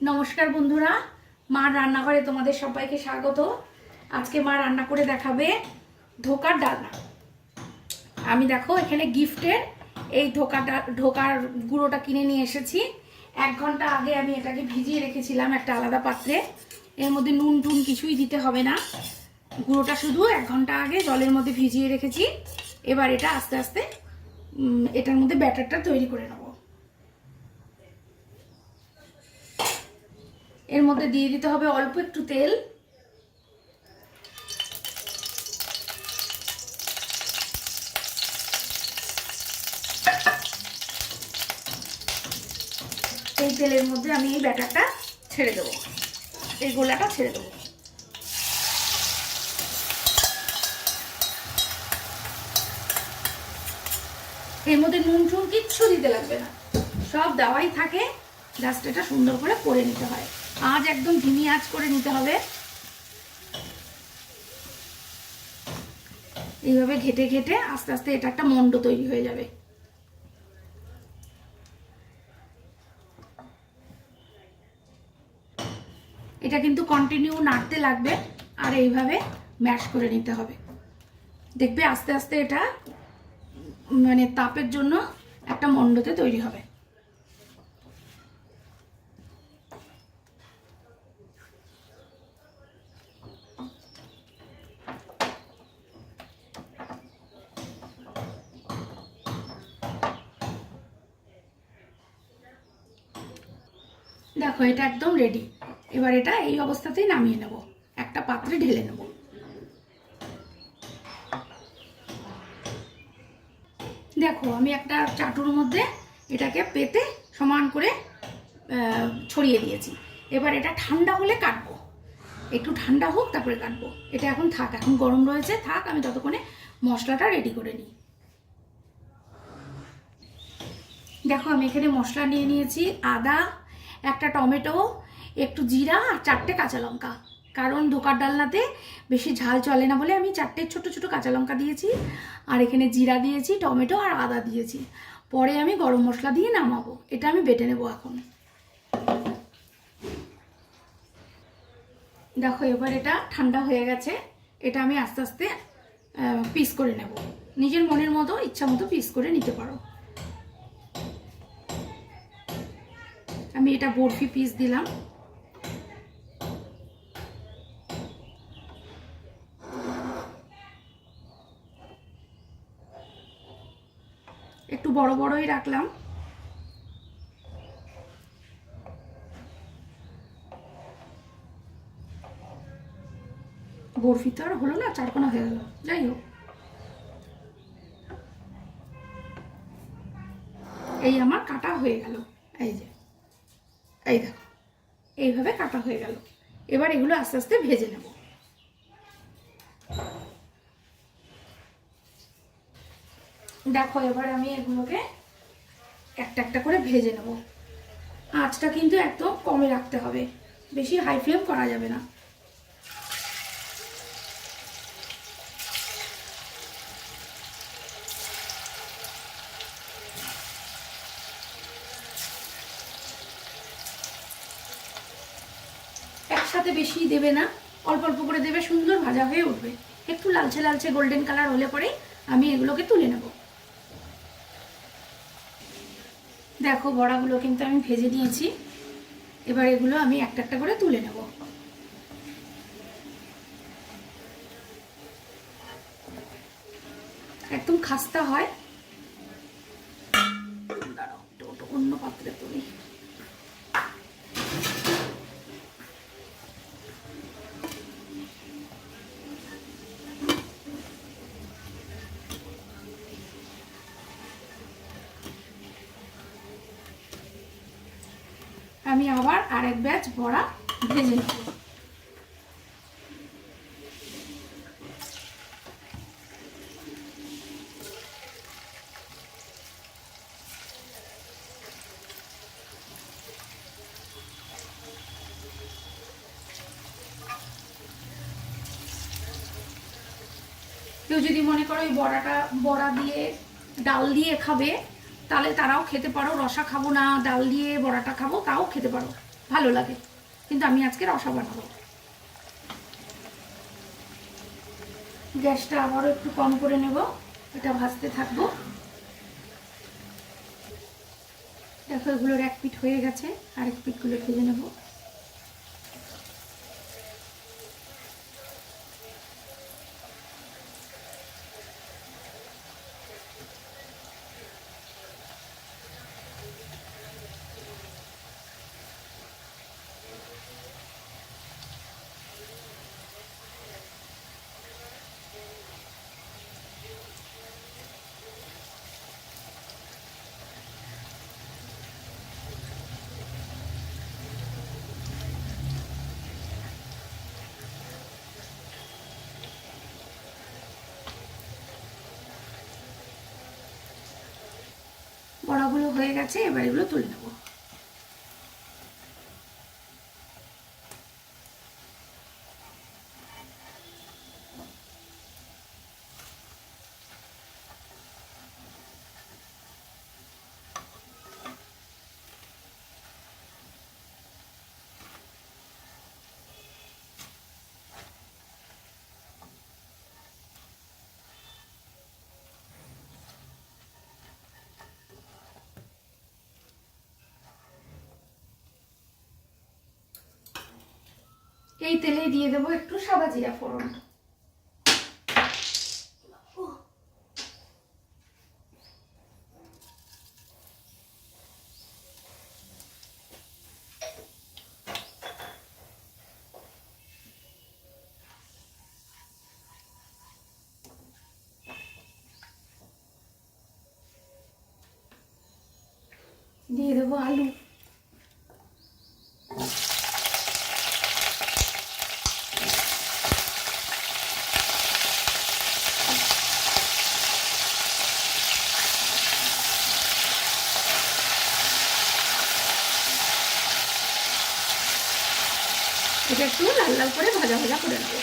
নমস্কার বন্ধুরা, মার রান্নাঘরে তোমাদের সবাইকে স্বাগত। আজকে মা রান্না করে দেখাবে ধোকার ডালনা। আমি দেখো এখানে গিফটের এই ধোকার গুঁড়োটা কিনে নিয়ে এসেছি। 1 ঘন্টা আগে আমি এটাকে ভিজিয়ে রেখেছিলাম একটা আলাদা পাত্রে। এর মধ্যে নুন টুন কিছুই দিতে হবে না, গুঁড়োটা শুধু 1 ঘন্টা আগে জলের মধ্যে ভিজিয়ে রেখেছি। এবার এটা আস্তে আস্তে এটার মধ্যে ব্যাটারটা তৈরি করে নেব। এর মধ্যে দিয়ে দিতে হবে অল্প একটু তেল, এই তেলের মধ্যে আমি এই ব্যাটারটা ছেড়ে দেবো, এই গোলাটা ছেড়ে দেবো। এর মধ্যে নুন টুন কিচ্ছু দিতে লাগবে না, সব দেওয়াই থাকে, জাস্ট এটা সুন্দর করে করে নিতে হয়। আঁচ একদম ধিমি আঁচ করে নিতে হবে। এইভাবে ঘেটে ঘেটে আস্তে আস্তে এটা একটা মন্ড তৈরি হয়ে যাবে। এটা কিন্তু কন্টিনিউ নাড়তে লাগবে আর এইভাবে ম্যাশ করে নিতে হবে। দেখবে আস্তে আস্তে এটা মানে তাপের জন্য একটা মন্ডতে তৈরি হবে। দেখো এটা একদম রেডি। এবার এটা এই অবস্থাতেই নামিয়ে নেব, একটা পাত্রে ঢেলে নেব। দেখো আমি একটা চাটুর মধ্যে এটাকে পেতে সমান করে ছড়িয়ে দিয়েছি। এবার এটা ঠান্ডা হলে কাটবো, একটু ঠান্ডা হোক তারপরে কাটবো। এটা এখন থাক, এখন গরম রয়েছে, থাক, আমি ততক্ষণে মশলাটা রেডি করে নিই। দেখো আমি এখানে মশলা নিয়ে নিয়েছি, আদা, একটা টমেটো, একটু জিরা আর 4টে কাঁচা লঙ্কা। কারণ ধোকার ডালনাতে বেশি ঝাল চলে না বলে আমি 4টে ছোট ছোট কাঁচা লঙ্কা দিয়েছি। আর এখানে জিরা দিয়েছি, টমেটো আর আদা দিয়েছি। পরে আমি গরম মশলা দিয়ে নামাবো। এটা আমি বেটে নেবো এখন। দেখো এবার এটা ঠান্ডা হয়ে গেছে। এটা আমি আস্তে আস্তে পিস করে নেব। নিজের মনের মতো ইচ্ছা মতো পিস করে নিতে পারো। আমি এটা বরফি পিস দিলাম। একটু বড় বড়ই রাখলাম। বরফি তো আর হলো না, 4 কোনা হয়ে গেল। যাই হোক, এই আমার কাটা হয়ে গেল। এই যে, এই দেখো এইভাবে কাটা হয়ে গেল। এবার এগুলো আস্তে আস্তে ভেজে নেব। দেখো এবার আমি এগুলোকে একটা একটা করে ভেজে নেব। আঁচটা কিন্তু একদম কমে রাখতে হবে, বেশি হাই ফ্লেম করা যাবে না। একসাথে বেশি দেবে না, অল্প অল্প করে দেবে, সুন্দর ভাজা হয়ে উঠবে। একটু লালচে লালচে গোল্ডেন কালার হলে পরে আমি এগুলোকে তুলে নেব। দেখো বড়াগুলো কিন্তু আমি ভেজে নিয়েছি। এবার এগুলো আমি একটা একটা করে তুলে নেব। একদম খাস্তা হয়। দাঁড়াও, অন্য পাত্রে তুলি। আমি আবার আরেক ব্যাচ বড়া ভেজে নেব। কেউ যদি মনে করো এই বড়া দিয়ে ডাল দিয়ে খাবে, তাহলে তারাও খেতে পারো। রসা খাবো না, ডাল দিয়ে বড়াটা খাবো, তাও খেতে পারো। ভালো লাগে, কিন্তু আমি আজকে রসা বানাবো। গ্যাসটা আবারও একটু কম করে নেব, এটা ভাজতে থাকবো। দেখো এগুলোর এক পিঠ হয়ে গেছে, আরেক পিঠগুলো ভেজে নেব। বড়াগুলো হয়ে গেছে, এবার এগুলো তুলে নেব। এই তেলে দিয়ে দেবো একটু সাদা জিরা ফোড়ন। দিয়ে দেবো আলু। এটা একটু লাল লাল করে ভাজা ভাজা করে নেব।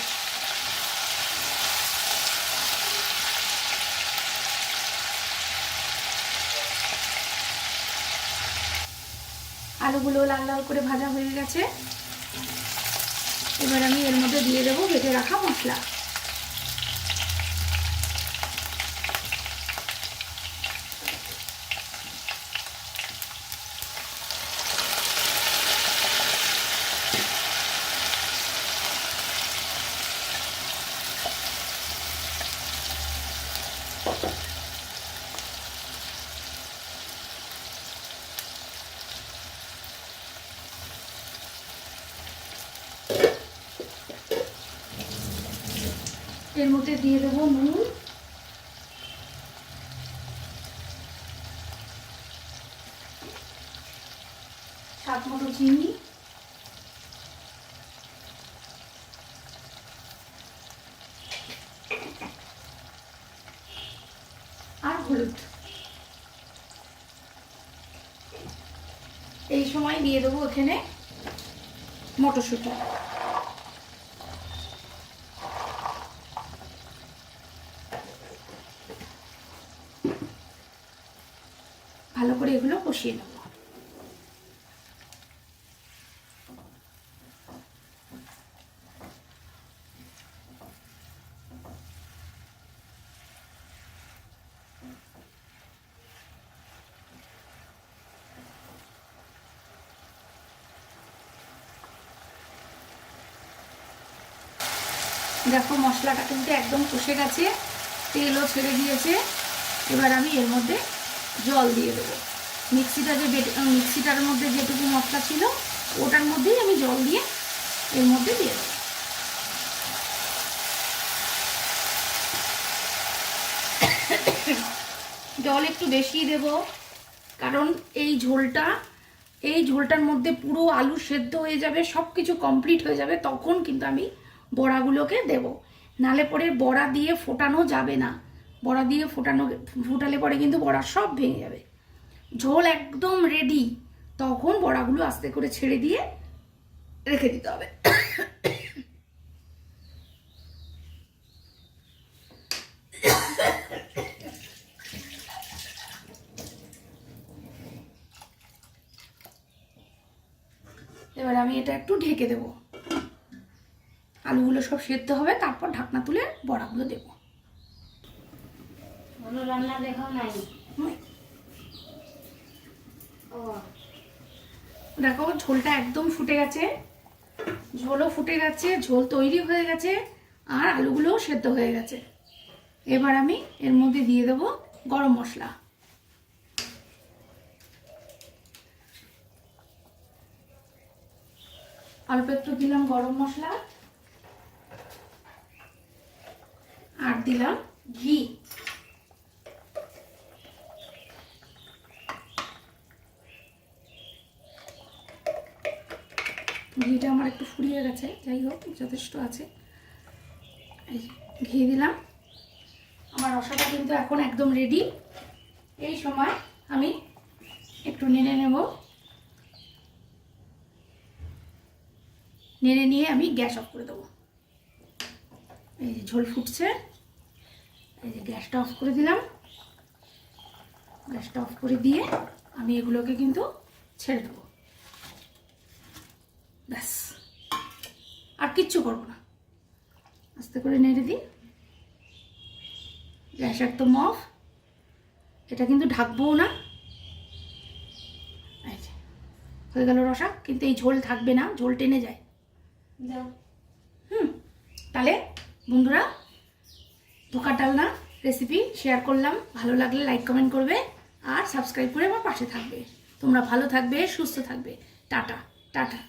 আলুগুলো লাল লাল করে ভাজা হয়ে গেছে, এবার আমি এর মধ্যে দিয়ে দেবো বেটে রাখা মশলা। এর মধ্যে দিয়ে দেবো নুন, স্বাদ মতো চিনি, আর হলুদ। এই সময় দিয়ে দেবো এখানে মটরশুঁটি। ভালো করে এগুলো কষিয়ে নেব। দেখো মশলাটা কিন্তু একদম কষে গেছে, তেলও ছেড়ে দিয়েছে। এবার আমি এর মধ্যে জল দিয়ে দেবো। মিক্সিটার মধ্যে যেটুকু মশলা ছিল ওটার মধ্যেই আমি জল দিয়ে এর মধ্যে দিয়ে দেবো। জল একটু বেশি দেব, কারণ এই ঝোলটার মধ্যে পুরো আলু সেদ্ধ হয়ে যাবে, সব কিছু কমপ্লিট হয়ে যাবে, তখন কিন্তু আমি বড়াগুলোকে দেব। নালে পরে বড়া দিয়ে ফোটানো যাবে না। বড়া দিয়ে ফোটালে পরে কিন্তু বড়া সব ভেঙে যাবে। ঝোল একদম রেডি, তখন বড়াগুলো আস্তে করে ছেড়ে দিয়ে রেখে দিতে হবে। এবার আমি এটা একটু ঢেকে দেব, আলুগুলো সব সেদ্ধ হবে, তারপর ঢাকনা তুলে বড়াগুলো দেব। রান্না দেখাও নাই। দেখো ঝোলটা একদম ফুটে গেছে, ঝোলও ফুটে গেছে, ঝোল তৈরি হয়ে গেছে, আর আলুগুলোও সেদ্ধ হয়ে গেছে। এবার আমি এর মধ্যে দিয়ে দেবো গরম মশলা। অল্প একটু দিলাম গরম মশলা, আর দিলাম ঘি। ঘিটা আমার একটু ফুরিয়ে গেছে, যাই হোক যথেষ্ট আছে। ঘি দিলাম। আমার রসাটা কিন্তু এখন একদম রেডি। এই সময় আমি একটু নেড়ে নেব, নেড়ে নিয়ে আমি গ্যাস অফ করে দেবো। এই যে ঝোল ফুটছে, এই যে গ্যাসটা অফ করে দিলাম। গ্যাসটা অফ করে দিয়ে আমি এগুলোকে কিন্তু ছেড়ে দেবো, ব্যাস আর কিচ্ছু করবো না। আস্তে করে নেড়ে দিই, গ্যাস একদম অফ। এটা কিন্তু ঢাকবোও না। এই যে হয়ে গেল রসা, কিন্তু এই ঝোল থাকবে না, ঝোল টেনে যায়। তাহলে বন্ধুরা ধোকার ডালনা রেসিপি শেয়ার করলাম, ভালো লাগলে লাইক কমেন্ট করবে আর সাবস্ক্রাইব করে আমার পাশে থাকবে। তোমরা ভালো থাকবে, সুস্থ থাকবে। Tata tata.